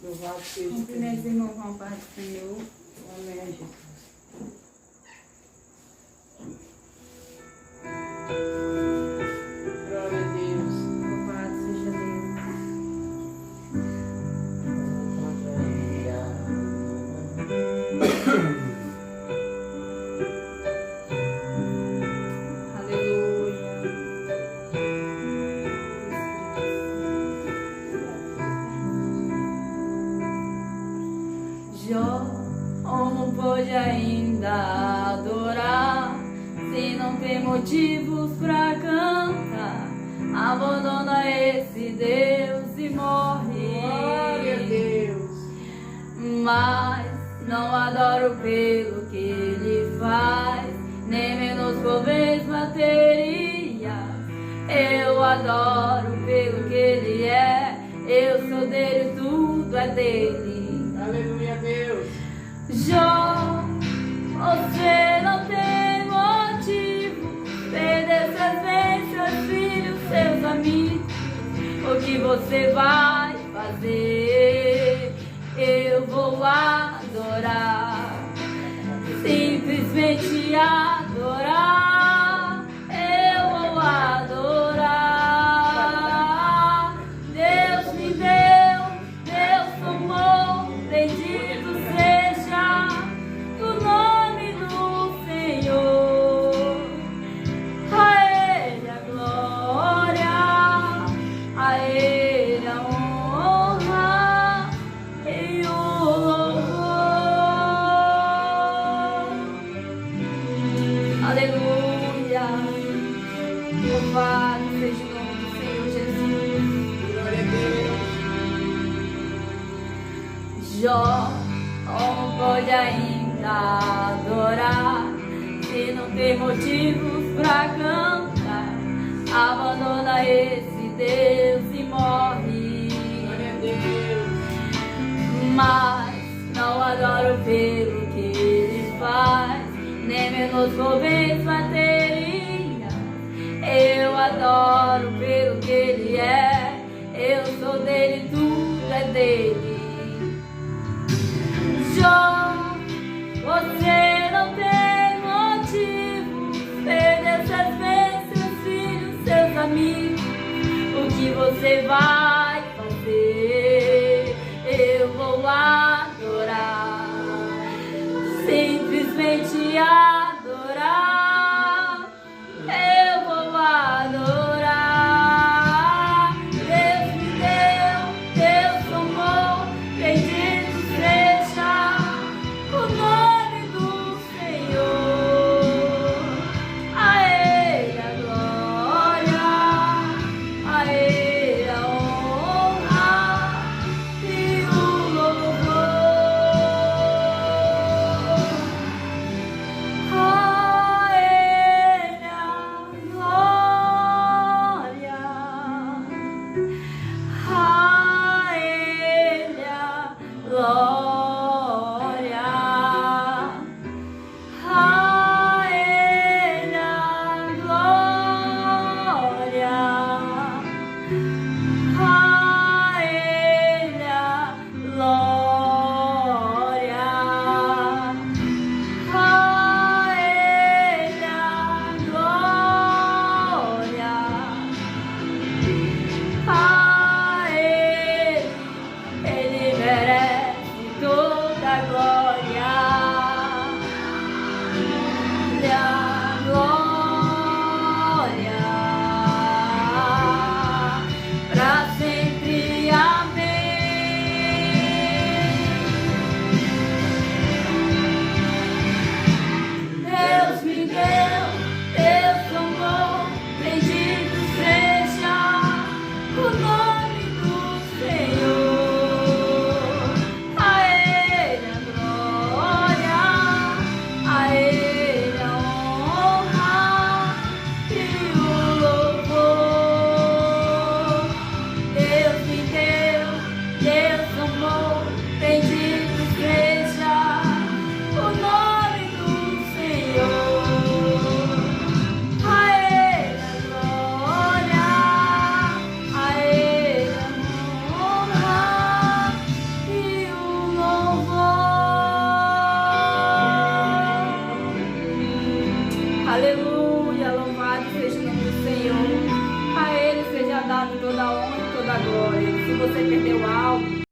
Louvado seja o Cumprimento os irmãos com a paz do Senhor. Amém, Jesus. Glória a Deus. Louvado seja Deus. Aleluia. Jó não pode ainda adorar, se não tem motivos pra cantar. Abandona esse Deus e morre. Glória a Deus. Mas não adoro pelo que ele faz, nem menos por bens materiais. Eu adoro pelo que ele é, eu sou dele, tudo é dele. Aleluia, Deus. Jó, você não tem motivo, perder seus bens, seus filhos, seus amigos. O que você vai fazer? Eu vou adorar, simplesmente adorar. Eu vou adorar. Deus me deu, Deus tomou, bendito seja o nome do Senhor. A Ele a glória, a Ele a honra e o louvor. Aleluia. Louvado seja o nome do Senhor Jesus. Glória a Deus. Jó não pode ainda adorar, se não tem motivos pra cantar. Abandona esse Deus e morre. Glória a Deus. Mas não adoro pelo que ele faz, nem menos por bens materiais. Eu adoro pelo que ele é, eu sou dele, tudo é dele. Jó, você não tem motivo, perder seus bens, seus filhos, seus amigos. O que você vai fazer? Eu vou adorar, simplesmente adorar. Eu vou adorar. Deus me deu, Deus tomou, bendito seja o nome do Senhor. A Ele a glória, a Ele a honra e o louvor. A Ele a glória, a Ele a glória, a Ele a glória, a Ele a glória, a Ele a glória, a Aleluia, louvado seja o nome do Senhor. A Ele seja dado toda a honra e toda a glória. Se você perdeu algo,